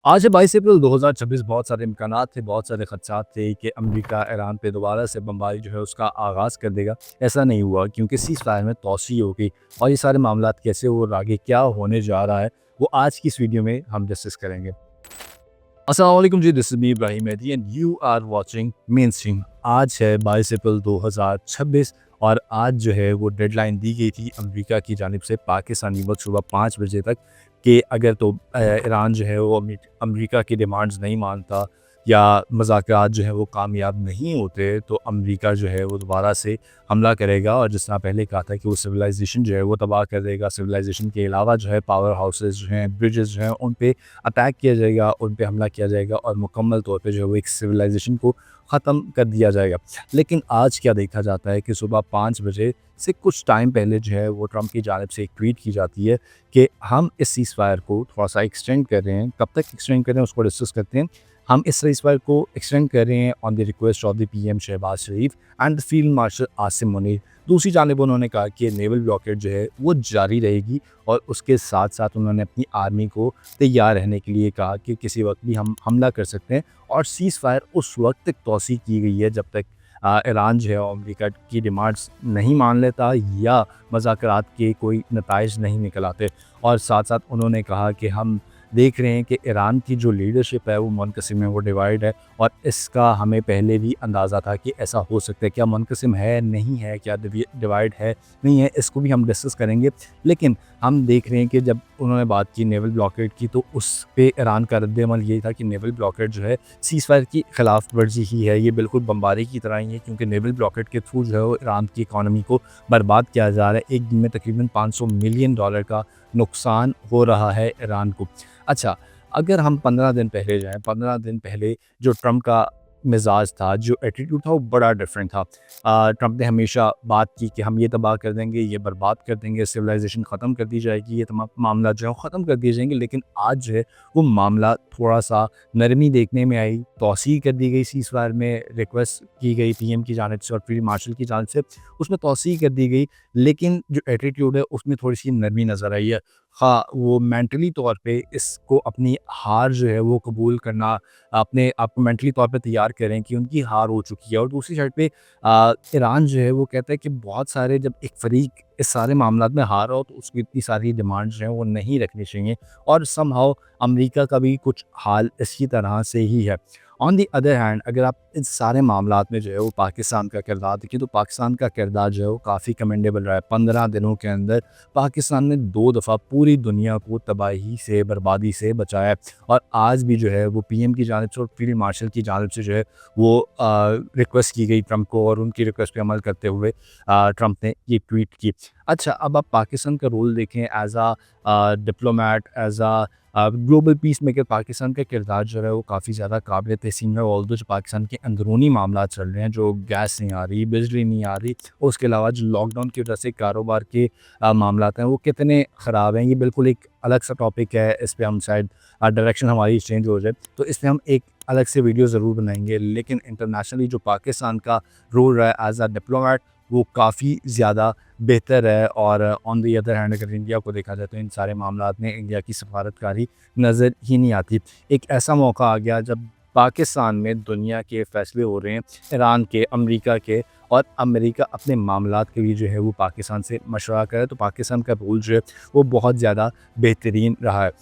आज है 22 अप्रैल 2026। बहुत सारे इम्कानात थे, बहुत सारे खदशात थे कि अमेरिका ईरान पे दोबारा से बमबारी जो है उसका आगाज़ कर देगा। ऐसा नहीं हुआ क्योंकि सीज़ फायर में तोसी हो गई और ये सारे मामलात कैसे और आगे क्या होने जा रहा है, वो आज की इस वीडियो में हम डिस्कस करेंगे। अस्सलाम वालेकुम जी, this is me Ibrahim Mehdi and you are watching mainstream. आज है 22 अप्रैल 2026 और आज जो है वो डेडलाइन दी गई थी अमेरिका की जानिब से पाकिस्तानी वक्त सुबह 5 बजे तक कि अगर तो ईरान जो है वो अमेरिका की डिमांड्स नहीं मानता या मज़ाकरात जो है वो कामयाब नहीं होते तो अमेरिका जो है वो दोबारा से हमला करेगा और जिस तरह पहले कहा था कि वो सिविलाइजेशन जो है वो तबाह कर देगा। सिविलाइजेशन के अलावा जो है पावर हाउसेस जो हैं, ब्रिजेस जो हैं, उन पे अटैक किया जाएगा, उन पे हमला किया जाएगा और मुकम्मल तौर पे जो है वो एक सिविलाइजेशन को ख़त्म कर दिया जाएगा। लेकिन आज क्या देखा जाता है कि सुबह 5 बजे से कुछ टाइम पहले जो है वो ट्रंप की जानिब से एक ट्वीट की जाती है कि हम इस सीज़ फायर को थोड़ा-सा एक्सटेंड कर रहे हैं। कब तक एक्सटेंड कर रहे हैं उसको डिस्कस करते हैं। हम इस सीज़ फायर को एक्सटेंड कर रहे हैं on the request of the PM Shehbaz Sharif and the field marshal Asim Munir. दूसरी जानिब उन्होंने कहा कि नेवल ब्लॉकेड जो है वो जारी रहेगी और उसके साथ-साथ उन्होंने अपनी आर्मी को तैयार रहने के लिए कहा कि किसी वक्त भी हम हमला कर सकते हैं और सीज़ फायर उस वक्त तक तौसी की गई है जब तक ईरान जो है अमेरिका की डिमांड्स नहीं मान लेता या मज़ाकरात के कोई नताइज नहीं निकल आते। और साथ-साथ उन्होंने कहा कि हम देख रहे हैं कि ईरान की जो लीडरशिप है वो मुनक़सिम है, वो डिवाइड है और इसका हमें पहले भी अंदाज़ा था कि ऐसा हो सकता है। क्या मुनक़सिम है, नहीं है, क्या डिवाइड है, नहीं है, इसको भी हम डिस्कस करेंगे। लेकिन हम देख रहे हैं कि जब उन्होंने बात की नेवल ब्लॉकेड की तो उस पे ईरान का रद्द-ए-अमल ये था कि नेवल ब्लॉकेड जो है सीज़ फायर की खिलाफ वर्जी ही है। ये बिल्कुल बमबारी की तरह ही है क्योंकि नेवल ब्लॉकेड के थ्रू जो है वो ईरान की इकॉनमी को बर्बाद किया जा रहा है। एक दिन में तकरीबन $500 मिलियन का नुकसान हो रहा है ईरान को। अच्छा, अगर हम 15 दिन पहले जाएँ, 15 दिन पहले जो ट्रंप का मिज़ाज था, जो एटीट्यूड था वो बड़ा डिफरेंट था। ट्रंप ने हमेशा बात की कि हम ये तबाह कर देंगे, ये बर्बाद कर देंगे, सिविलाइजेशन ख़त्म कर दी जाएगी, ये तमाम मामला जो है वो ख़त्म कर दिए जाएंगे। लेकिन आज जो है वो मामला थोड़ा-सा नरमी देखने में आई, तौसीह कर दी गई सीज़ फायर में, रिक्वेस्ट की गई पीएम की जानिब से और फील्ड मार्शल की जानिब से, उसमें तौसीह कर दी गई। लेकिन जो एटीट्यूड है उसमें थोड़ी-सी नरमी नज़र आई है। हाँ, वो मेंटली तौर पे इसको अपनी हार जो है वो कबूल करना, अपने आप को मेंटली तौर पे तैयार करें कि उनकी हार हो चुकी है। और दूसरी साइड पे ईरान जो है वो कहता है कि बहुत सारे जब एक फ़रीक इस सारे मामलात में हारा हो तो उसकी इतनी सारी डिमांड्स जो हैं वो नहीं रखनी चाहिए और समहाउ अमेरिका का भी कुछ हाल इसी तरह से ही है। ऑन दी अदर हैंड अगर आप इन सारे मामलात में जो है वो पाकिस्तान का किरदार देखें तो पाकिस्तान का किरदार जो है वो काफ़ी कमेंडेबल रहा है। 15 दिनों के अंदर पाकिस्तान ने 2 दफ़ा पूरी दुनिया को तबाही से, बर्बादी से बचाया है और आज भी जो है वो पीएम की जानिब से और फील्ड मार्शल की जानिब से जो है वो रिक्वेस्ट की गई ट्रंप को और उनकी रिक्वेस्ट पे अमल करते हुए ट्रंप ने ये ट्वीट की। अच्छा, अब आप पाकिस्तान का रोल देखें as diplomat, as global peace maker. Pakistan का किरदार जो है वो काफ़ी ज़्यादा काबिल तहसीन है। ऑल्दो जो पाकिस्तान के अंदरूनी मामला चल रहे हैं, जो गैस नहीं आ रही, बिजली नहीं आ रही, उसके अलावा जो लॉकडाउन की वजह से कारोबार के मामलात हैं वो कितने ख़राब हैं, ये बिल्कुल एक अलग सा टॉपिक है। इस पे हम शायद डायरेक्शन हमारी चेंज हो जाए तो इस पे हम एक अलग से वीडियो ज़रूर बनाएंगे। लेकिन इंटरनेशनली जो पाकिस्तान का रोल रहा है एज़ अ डिप्लोमेट वो काफ़ी ज़्यादा बेहतर है। और ऑन द अदर हैंड अगर इंडिया को देखा जाए तो इन सारे मामलात में इंडिया की सफारतकारी नज़र ही नहीं आती। एक ऐसा मौका आ गया जब पाकिस्तान में दुनिया के फ़ैसले हो रहे हैं, ईरान के, अमेरिका के, और अमेरिका अपने मामलात के लिए जो है वो पाकिस्तान से मशवरा करे तो पाकिस्तान का रोल जो है वो बहुत ज़्यादा बेहतरीन रहा है।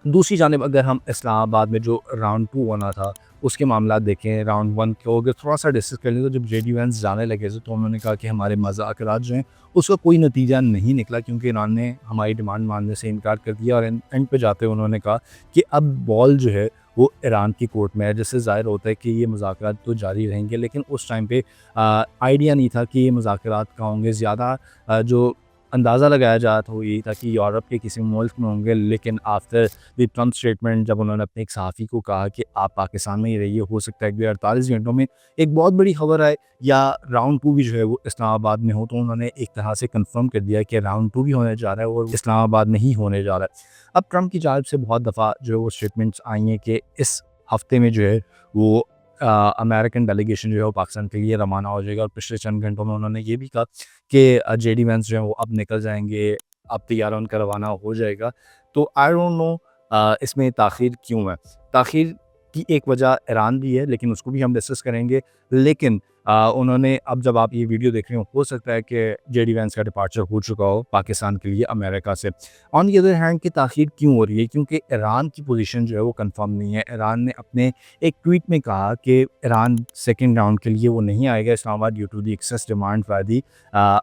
दूसरी जानिब अगर हम इस्लामाबाद में जो राउंड 2 होना था, उसके मामलात देखें, राउंड 1 को अगर थोड़ा-सा डिस्कस कर लें तो जब जेडी वैंस जाने लगे थे तो उन्होंने कहा कि हमारे मज़ाकरात जो हैं उसका कोई नतीजा नहीं निकला क्योंकि ईरान ने हमारी डिमांड मानने से इनकार कर दिया और एंड पे जाते हुए उन्होंने कहा कि अब बॉल जो है वो ईरान की कोर्ट में है। जिससे ज़ाहिर होता है कि ये मज़ाकरात तो जारी रहेंगे। लेकिन उस टाइम पे आइडिया नहीं था कि ये मज़ाकरात कहाँ होंगे। ज़्यादा जो अंदाज़ा लगाया जा रहा था वो यही था कि यूरोप के किसी मुल्क में होंगे। लेकिन आफ्टर द ट्रंप स्टेटमेंट जब उन्होंने अपने एक सहाफ़ी को कहा कि आप पाकिस्तान में ही रहिए, हो सकता है कि 48 घंटों में एक बहुत बड़ी खबर आए या राउंड 2 भी जो है वो इस्लामाबाद में हो, तो उन्होंने एक तरह से कंफर्म कर दिया कि राउंड 2 भी होने जा रहा है और इस्लामाबाद में ही होने जा रहा है। अब ट्रंप की जानिब से बहुत दफ़ा जो है वो स्टेटमेंट्स आई हैं कि इस हफ्ते में जो है वो अमेरिकन डेलीगेशन जो है वो पाकिस्तान के लिए रवाना हो जाएगा। और पिछले चंद घंटों में उन्होंने ये भी कहा कि जेडी वैंस जो है वो अब निकल जाएंगे, अब तैयार उनका रवाना हो जाएगा। तो आई डोंट नो इसमें ताख़ीर क्यों है? ताख़ीर की एक वजह ईरान भी है, लेकिन उसको भी हम डिस्कस करेंगे। लेकिन उन्होंने, अब जब आप ये वीडियो देख रहे हो सकता है कि जेडी वैंस का डिपार्चर हो चुका हो पाकिस्तान के लिए अमेरिका से। ऑन दी अदर हैंड कि ताख़ीर क्यों हो रही है? क्योंकि ईरान की पोजीशन जो है वो कंफर्म नहीं है। ईरान ने अपने एक ट्वीट में कहा कि ईरान सेकंड राउंड के लिए वो नहीं आएगा Islamabad due to the excess demand by the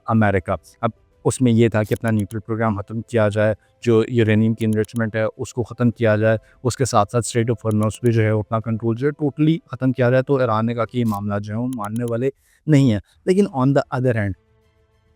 America. अब उसमें ये था कि अपना न्यूक्लियर प्रोग्राम ख़त्म किया जाए, जो यूरेनियम की इन्रिचमेंट है उसको ख़त्म किया जाए, उसके साथ साथ स्ट्रेट ऑफ हॉर्मुज़ पे जो है वो अपना कंट्रोल जो है टोटली ख़त्म किया जाए। तो ईरान ने कहा कि ये मामला जो है वो मानने वाले नहीं है। लेकिन ऑन द अदर हैंड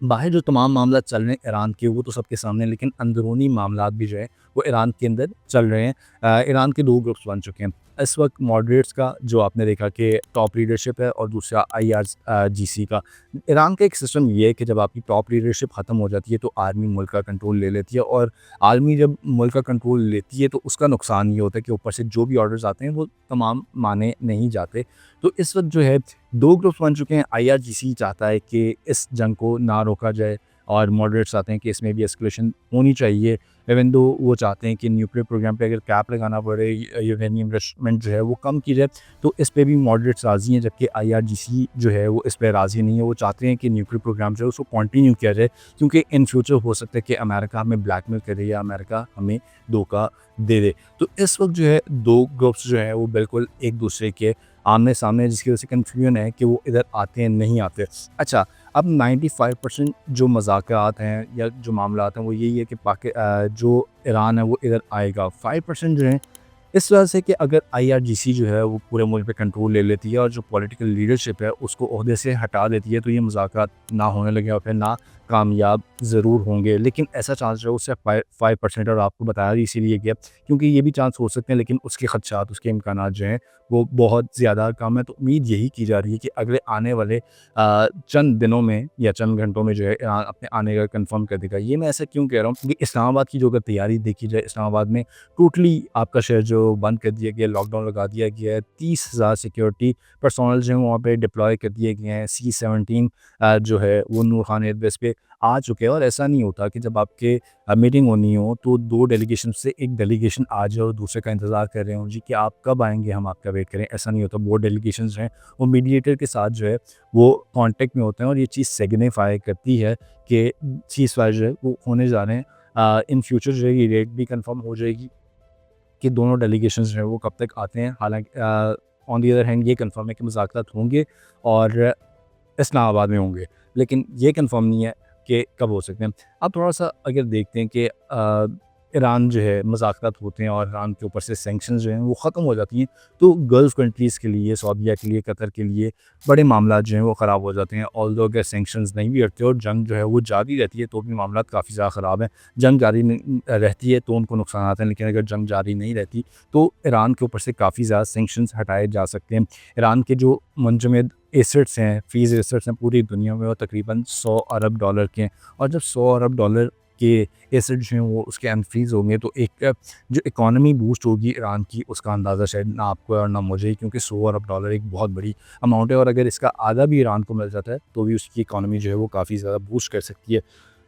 बाहर जो तमाम मामला चल रहे हैं ईरान के, वो तो सबके सामने हैं, लेकिन अंदरूनी मामलात भी जो है वो ईरान के अंदर चल रहे हैं। ईरान के 2 ग्रुप्स बन चुके हैं इस वक्त। मॉडरेट्स का जो आपने देखा कि टॉप लीडरशिप है, और दूसरा IRGC का। ईरान का एक सिस्टम ये है कि जब आपकी टॉप लीडरशिप ख़त्म हो जाती है तो आर्मी मुल्क का कंट्रोल ले लेती है, और आर्मी जब मुल्क का कंट्रोल लेती है तो उसका नुकसान ये होता है कि ऊपर से जो भी ऑर्डर्स आते हैं वो तमाम माने नहीं जाते। तो इस वक्त जो है 2 ग्रुप्स बन चुके हैं। IRGC चाहता है कि इस जंग को ना रोका जाए, और मॉडरेट्स चाहते हैं कि इसमें भी एस्केलेशन होनी चाहिए। इवन दो वो चाहते हैं कि न्यूक्लियर प्रोग्राम पे अगर कैप लगाना पड़े, यूरेनियम इन्वेस्टमेंट जो है वो कम की जाए, तो इस पे भी मॉडरेट्स राज़ी हैं, जबकि IRGC जो है वो इस पे राज़ी नहीं है। वो चाहते हैं कि न्यूक्लियर प्रोग्राम जो है उसको कंटिन्यू किया जाए, क्योंकि इन फ्यूचर हो सकता है कि अमेरिका हमें ब्लैकमेल करे या अमेरिका हमें धोखा दे दे। तो इस वक्त जो है 2 ग्रुप्स जो है वो बिल्कुल एक दूसरे के आमने सामने है, जिसकी वजह से कन्फ्यूजन है कि वो इधर आते हैं नहीं आते। अच्छा, अब 95% जो मज़ाकरात हैं या जो मामलात हैं वो यही है कि जो ईरान है वो इधर आएगा। 5% जो है इस वजह से कि अगर IRGC जो है वो पूरे मुल्क पे कंट्रोल ले लेती है और जो पॉलिटिकल लीडरशिप है उसको ओहदे से हटा देती है, तो ये मुज़ाकरात ना होने लगे और फिर ना कामयाब ज़रूर होंगे। लेकिन ऐसा चांस जो है उससे 5% और आपको बताया इसीलिए गया क्योंकि ये भी चांस हो सकते हैं, लेकिन उसके खदशात, उसके इम्कानात जो हैं वो बहुत ज़्यादा कम है। तो उम्मीद यही की जा रही है कि अगले आने वाले चंद दिनों में या चंद घंटों में जो है ईरान अपने आने का कंफर्म कर देगा। ये मैं ऐसा क्यों कह रहा हूँ क्योंकि इस्लामाबाद की जो अगर तैयारी देखी जाए, इस्लामाबाद में टोटली आपका शहर जो बंद कर दिया गया, लॉकडाउन लगा दिया गया है। 30,000 सिक्योरिटी पर्सोनल जो है वहाँ पे डिप्लॉय कर दिए गए हैं। C-17 जो है वो नूर खान एयरबेस पे आ चुके हैं। और ऐसा नहीं होता कि जब आपके मीटिंग होनी हो तो 2 डेलीगेशन से एक डेलीगेशन आ जाए और दूसरे का इंतज़ार कर रहे हों जी कि आप कब आएँगे, हम आपका वेट करें। ऐसा नहीं होता। वो डेलीगेशंस हैं वो मीडिएटर के साथ जो है वो कॉन्टैक्ट में होते हैं, और ये चीज़ सिग्निफ़ाई करती है कि सीज़फायर जो है वो होने जा रहे हैं। इन फ्यूचर जो है ये डेट भी कन्फर्म हो जाएगी कि दोनों डेलीगेशंस जो हैं वो कब तक आते हैं। हालाँकि ऑन दी अदर हैंड ये कन्फर्म है कि मुज़ाकरात होंगे और इस्लामाबाद में होंगे, लेकिन ये कन्फर्म नहीं है कि कब हो सकते हैं। अब थोड़ा-सा अगर देखते हैं कि ईरान जो है मुज़ाकरात होते हैं और ईरान के ऊपर से सैंक्शंस जो हैं वो ख़त्म हो जाती हैं, तो गल्फ़ कंट्रीज़ के लिए, सऊदीया के लिए, कतर के लिए बड़े मामलात जो हैं वो ख़राब हो जाते हैं। ऑल्दो अगर सैंक्शंस नहीं भी हटते और जंग जो है वो जारी रहती है तो भी मामलात काफ़ी ज़्यादा ख़राब हैं। जंग जारी रहती है तो उनको नुकसानात हैं, लेकिन अगर जंग जारी नहीं रहती तो ईरान के ऊपर से काफ़ी ज़्यादा सैंक्शंस हटाए जा सकते हैं। ईरान के जो मुंजमद एसेट्स हैं, फ़ीस एसेट्स हैं पूरी दुनिया में, वो तकरीबन $100 अरब के हैं, और जब $100 अरब के एसेट जो हैं वो उसके अनफ्रीज़ होंगे तो एक जो इकॉनमी बूस्ट होगी ईरान की, उसका अंदाज़ा शायद ना आपको और ना मुझे, क्योंकि $100 अरब एक बहुत बड़ी अमाउंट है, और अगर इसका आधा भी ईरान को मिल जाता है तो भी उसकी इकॉनमी जो है वो काफ़ी ज़्यादा बूस्ट कर सकती है।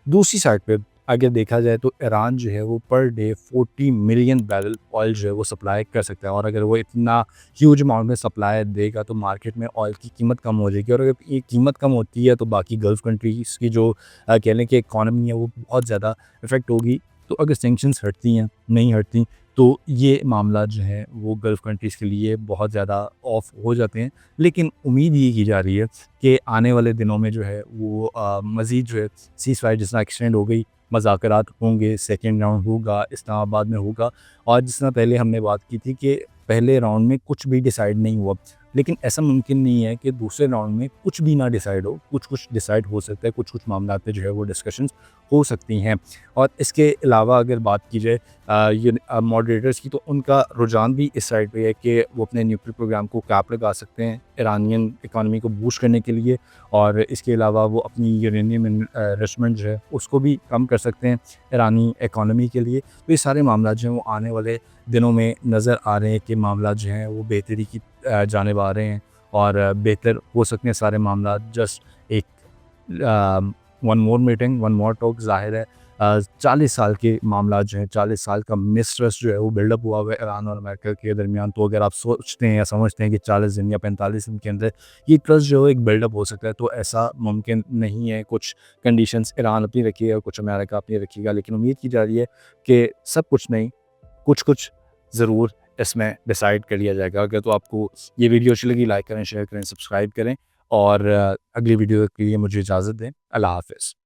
दूसरी साइड पे अगर देखा जाए तो ईरान जो है वो per day 40 million barrel oil जो है वो सप्लाई कर सकता है, और अगर वो इतना ह्यूज अमाउंट में सप्लाई देगा तो मार्केट में ऑयल की कीमत कम हो जाएगी, और अगर ये कीमत कम होती है तो बाकी गल्फ़ कंट्रीज़ की जो कह लें कि इकॉनमी है वो बहुत ज़्यादा इफ़ेक्ट होगी। तो अगर सैंक्शंस हटती हैं, नहीं हटती, तो ये मामला जो है वो गल्फ़ कंट्रीज़ के लिए बहुत ज़्यादा ऑफ हो जाते हैं। लेकिन उम्मीद ये की जा रही है कि आने वाले दिनों में जो है वो मज़ीद जो है सीज़फायर जिस तरह एक्सटेंड हो गई, मज़ाकरात होंगे, सेकंड राउंड होगा, इस्लामाबाद में होगा, और जिस तरह पहले हमने बात की थी कि पहले राउंड में कुछ भी डिसाइड नहीं हुआ, लेकिन ऐसा मुमकिन नहीं है कि दूसरे राउंड में कुछ भी ना डिसाइड हो। कुछ-कुछ डिसाइड हो सकता है, कुछ-कुछ मामलात पे जो है वो डिस्कशंस हो सकती हैं। और इसके अलावा अगर बात की जाए ये मॉडरेटर्स की, तो उनका रुझान भी इस साइड पे है कि वो अपने न्यूक्लियर प्रोग्राम को कैप लगा सकते हैं ईरानियन इकॉनमी को बूस्ट करने के लिए, और इसके अलावा वो अपनी यूरेनियम इन्वेस्टमेंट जो है उसको भी कम कर सकते हैं ईरानी इकॉनमी के लिए। तो ये सारे मामला जो हैं वो आने वाले दिनों में नज़र आ रहे हैं कि मामला जो हैं वो बेहतरी की जानिब आ रहे हैं, और बेहतर हो सकते हैं सारे मामला। जस्ट एक one more meeting, one more talk, ज़ाहिर है 40 साल के मामला जो है, 40 साल का मिसट्रस्ट जो है वो बिल्डअप हुआ हुआ है ईरान और अमेरिका के दरमियान। तो अगर आप सोचते हैं या समझते हैं कि 40 दिन या 45 दिन के अंदर ये ट्रस्ट जो है एक बिल्डअप हो सकता है, तो ऐसा मुमकिन नहीं है। कुछ कंडीशंस ईरान अपनी रखिएगा, कुछ अमेरिका अपनी रखिएगा, लेकिन उम्मीद की जा रही है कि सब कुछ नहीं, कुछ-कुछ ज़रूर इसमें डिसाइड कर लिया जाएगा। अगर तो आपको ये वीडियो अच्छी लगी, लाइक करें, शेयर करें, सब्सक्राइब करें और अगली वीडियो के लिए मुझे इजाज़त दें। अल्लाह हाफ़िज़।